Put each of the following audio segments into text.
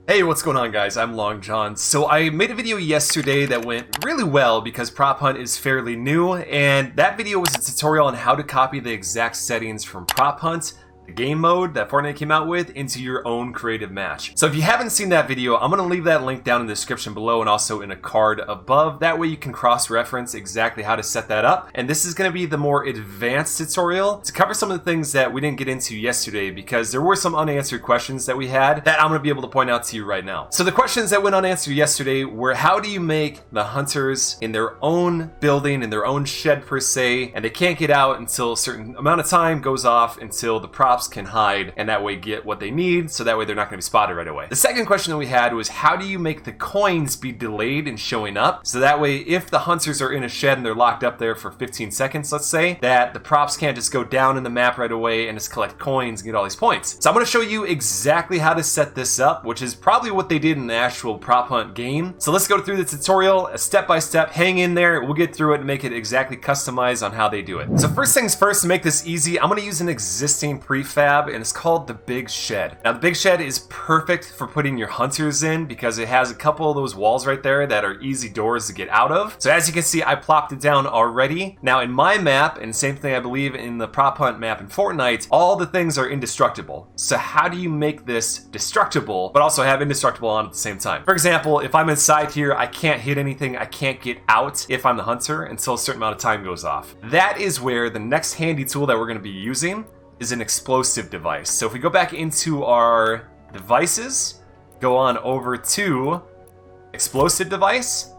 Hey, what's going on, guys? I'm Long John. So I made a video yesterday that went really well because Prop Hunt is fairly new, and that video was a tutorial on how to copy the exact settings from Prop Hunt, the game mode that Fortnite came out with, into your own creative match. So if you haven't seen that video, I'm going to leave that link down in the description below and also in a card above. That way you can cross-reference exactly how to set that up. And this is going to be the more advanced tutorial to cover some of the things that we didn't get into yesterday because there were some unanswered questions that we had that I'm going to be able to point out to you right now. So the questions that went unanswered yesterday were, how do you make the hunters in their own building, in their own shed per se, and they can't get out until a certain amount of time goes off until the props can hide and that way get what they need, so that way they're not going to be spotted right away. The second question that we had was, how do you make the coins be delayed in showing up, so that way if the hunters are in a shed and they're locked up there for 15 seconds, let's say, that the props can't just go down in the map right away and just collect coins and get all these points. So I'm going to show you exactly how to set this up, which is probably what they did in the actual Prop Hunt game. So let's go through the tutorial step by step. Hang in there, we'll get through it and make it exactly customized on how they do it. So first things first, to make this easy, I'm going to use an existing prefab, and it's called the Big Shed. Now the Big Shed is perfect for putting your hunters in because it has a couple of those walls right there that are easy doors to get out of. So as you can see, I plopped it down already. Now in my map, and same thing I believe in the Prop Hunt map in Fortnite, all the things are indestructible. So how do you make this destructible but also have indestructible on at the same time? For example, if I'm inside here, I can't hit anything, I can't get out if I'm the hunter until a certain amount of time goes off. That is where the next handy tool that we're going to be using is an explosive device. So if we go back into our devices, go on over to explosive device,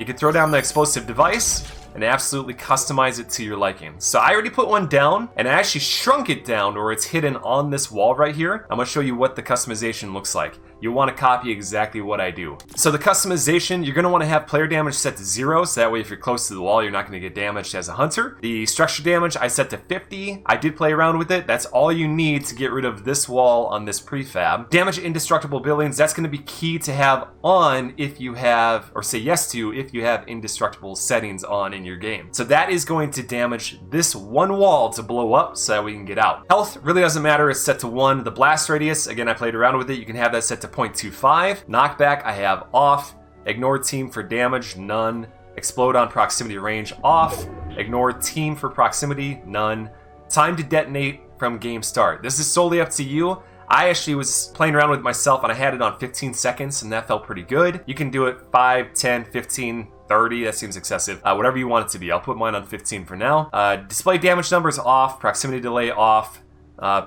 you can throw down the explosive device and absolutely customize it to your liking. So I already put one down, and I actually shrunk it down where it's hidden on this wall right here. I'm gonna show you what the customization looks like. You'll want to copy exactly what I do. So the customization, you're going to want to have player damage set to 0, so that way if you're close to the wall, you're not going to get damaged as a hunter. The structure damage, I set to 50. I did play around with it. That's all you need to get rid of this wall on this prefab. Damage indestructible buildings, that's going to be key to have on if you have, or say yes to, if you have indestructible settings on in your game. So that is going to damage this one wall to blow up so that we can get out. Health really doesn't matter, it's set to 1. The blast radius, again, I played around with it. You can have that set to 0.25. Knockback, I have off. Ignore team for damage, none. Explode on proximity range, off. Ignore team for proximity, none. Time to detonate from game start. This is solely up to you. I actually was playing around with myself and I had it on 15 seconds and that felt pretty good. You can do it 5, 10, 15, 30, that seems excessive. Whatever you want it to be. I'll put mine on 15 for now. Display damage numbers off, proximity delay off.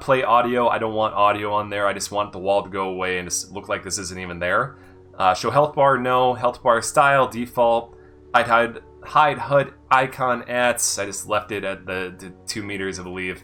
Play audio, I don't want audio on there. I just want the wall to go away and just look like this isn't even there. Show health bar, no. Health bar style, default. Hide HUD icon at. I just left it at the 2 meters, I believe.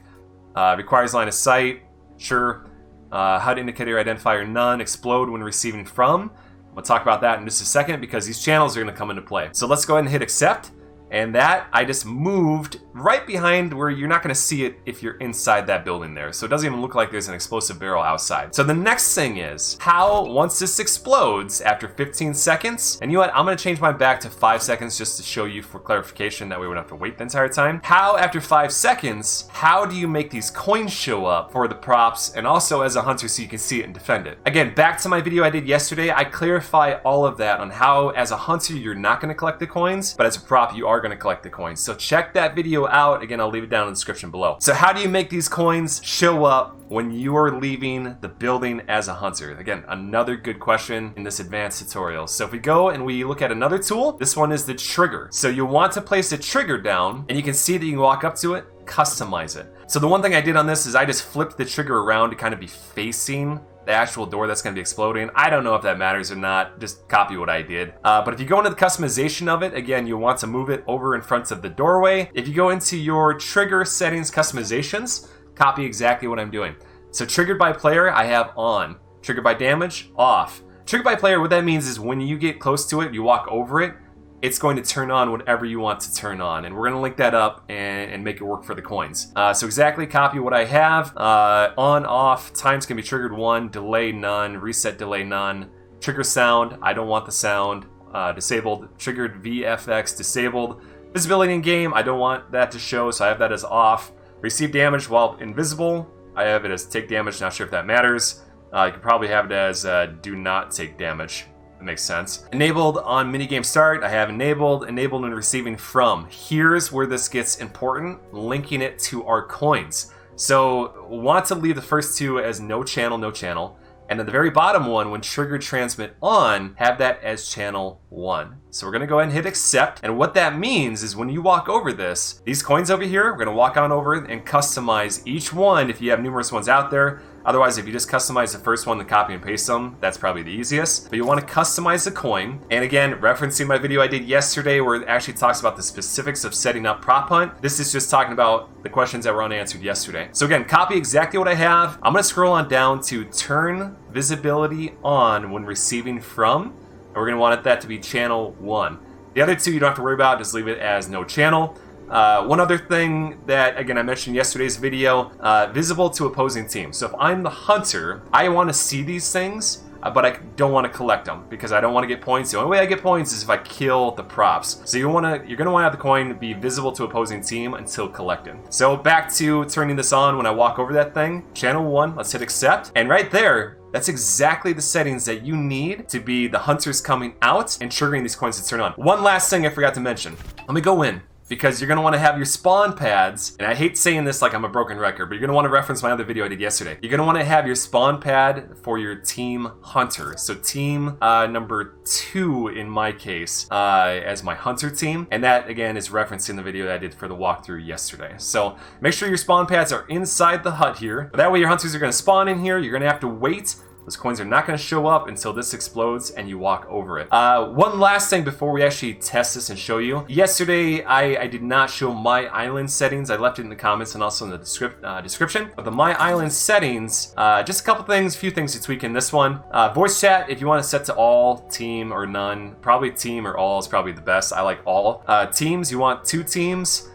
Requires line of sight, sure. HUD indicator identifier, none. Explode when receiving from. We'll talk about that in just a second because these channels are going to come into play. So let's go ahead and hit accept. And that, I just moved right behind where you're not going to see it if you're inside that building there. So it doesn't even look like there's an explosive barrel outside. So the next thing is, how, once this explodes after 15 seconds, and you know what, I'm going to change mine back to 5 seconds just to show you for clarification, that way we don't have to wait the entire time. How, after 5 seconds, how do you make these coins show up for the props and also as a hunter so you can see it and defend it? Again, back to my video I did yesterday, I clarify all of that on how, as a hunter, you're not going to collect the coins, but as a prop, you are going to collect the coins. So check that video out. Again, I'll leave it down in the description below. So how do you make these coins show up when you are leaving the building as a hunter? Again, another good question in this advanced tutorial. So if we go and we look at another tool, this one is the trigger. So you'll want to place the trigger down and you can see that you can walk up to it, customize it. So the one thing I did on this is I just flipped the trigger around to kind of be facing the actual door that's going to be exploding. I don't know if that matters or not, just copy what I did. But if you go into the customization of it, again, you'll want to move it over in front of the doorway. If you go into your trigger settings customizations, copy exactly what I'm doing. So triggered by player, I have on. Triggered by damage, off. Triggered by player, what that means is when you get close to it, you walk over it, it's going to turn on whatever you want to turn on. And we're going to link that up and make it work for the coins. So exactly copy what I have. On, off, times can be triggered 1, delay none, reset delay none. Trigger sound, I don't want the sound. Disabled, triggered VFX disabled. Visibility in game, I don't want that to show, so I have that as off. Receive damage while invisible, I have it as take damage, not sure if that matters. You can probably have it as do not take damage. That makes sense. Enabled on minigame start, I have enabled when receiving from. Here's where this gets important, linking it to our coins. So want to leave the first two as no channel, no channel. And then the very bottom one, when triggered transmit on, have that as channel 1. So we're gonna go ahead and hit accept. And what that means is when you walk over this, these coins over here, we're gonna walk on over and customize each one if you have numerous ones out there. Otherwise, if you just customize the first one, then copy and paste them, that's probably the easiest. But you want to customize the coin. And again, referencing my video I did yesterday where it actually talks about the specifics of setting up prop hunt. This is just talking about the questions that were unanswered yesterday. So again, copy exactly what I have. I'm going to scroll on down to turn visibility on when receiving from. And we're going to want that to be channel 1. The other two you don't have to worry about, just leave it as no channel. One other thing that, again, I mentioned in yesterday's video, visible to opposing teams. So if I'm the hunter, I want to see these things, but I don't want to collect them because I don't want to get points. The only way I get points is if I kill the props. So you're going to want to have the coin be visible to opposing team until collected. So back to turning this on when I walk over that thing. Channel 1, let's hit accept. And right there, that's exactly the settings that you need to be the hunters coming out and triggering these coins to turn on. One last thing I forgot to mention. Let me go in. Because you're going to want to have your spawn pads, and I hate saying this like I'm a broken record, but you're going to want to reference my other video I did yesterday. You're going to want to have your spawn pad for your team hunter. So team number 2 in my case as my hunter team, and that again is referencing the video that I did for the walkthrough yesterday. So make sure your spawn pads are inside the hut here. That way your hunters are going to spawn in here. You're going to have to wait. Those coins are not going to show up until this explodes and you walk over it. One last thing before we actually test this and show you. Yesterday, I did not show my island settings. I left it in the comments and also in the description. But the my island settings, just a couple things, few things to tweak in this one. Voice chat, if you want to set to all, team, or none. Probably team or all is probably the best. I like all. Teams, you want 2 teams.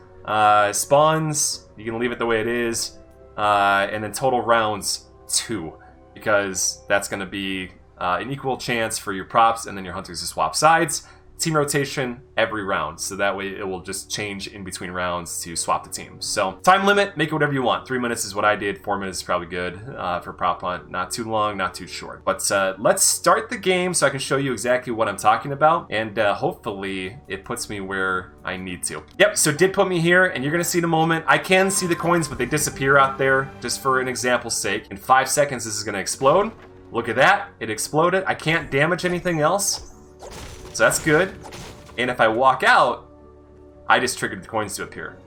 Spawns, you can leave it the way it is. And then total rounds, 2. Because that's going to be an equal chance for your props and then your hunters to swap sides. Team rotation every round, so that way it will just change in between rounds to swap the teams. So time limit, make it whatever you want. 3 minutes is what I did. 4 minutes is probably good for prop hunt. Not too long, not too short. But let's start the game so I can show you exactly what I'm talking about, and hopefully it puts me where I need to. Yep, so it did put me here, and you're gonna see in a moment. I can see the coins, but they disappear out there, just for an example's sake. In 5 seconds, this is gonna explode. Look at that, it exploded. I can't damage anything else. So that's good. And if I walk out, I just triggered the coins to appear.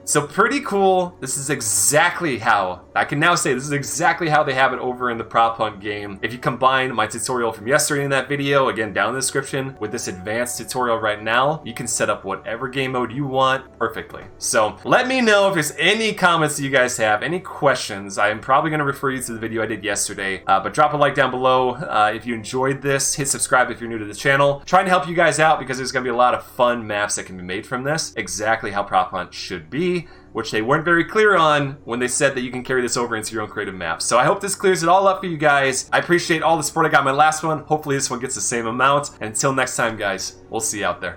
So pretty cool. This is exactly how, I can now say this is exactly how they have it over in the prop hunt game. If you combine my tutorial from yesterday in that video, again down in the description, with this advanced tutorial right now, you can set up whatever game mode you want perfectly. So let me know if there's any comments that you guys have, any questions. I am probably going to refer you to the video I did yesterday, but drop a like down below if you enjoyed this. Hit subscribe if you're new to the channel. Trying to help you guys out because there's going to be a lot of fun maps that can be made from this. Exactly how prop hunt should be, which they weren't very clear on when they said that you can carry this over into your own creative maps. So I hope this clears it all up for you guys. I appreciate all the support I got in my last one. Hopefully this one gets the same amount. And until next time, guys, we'll see you out there.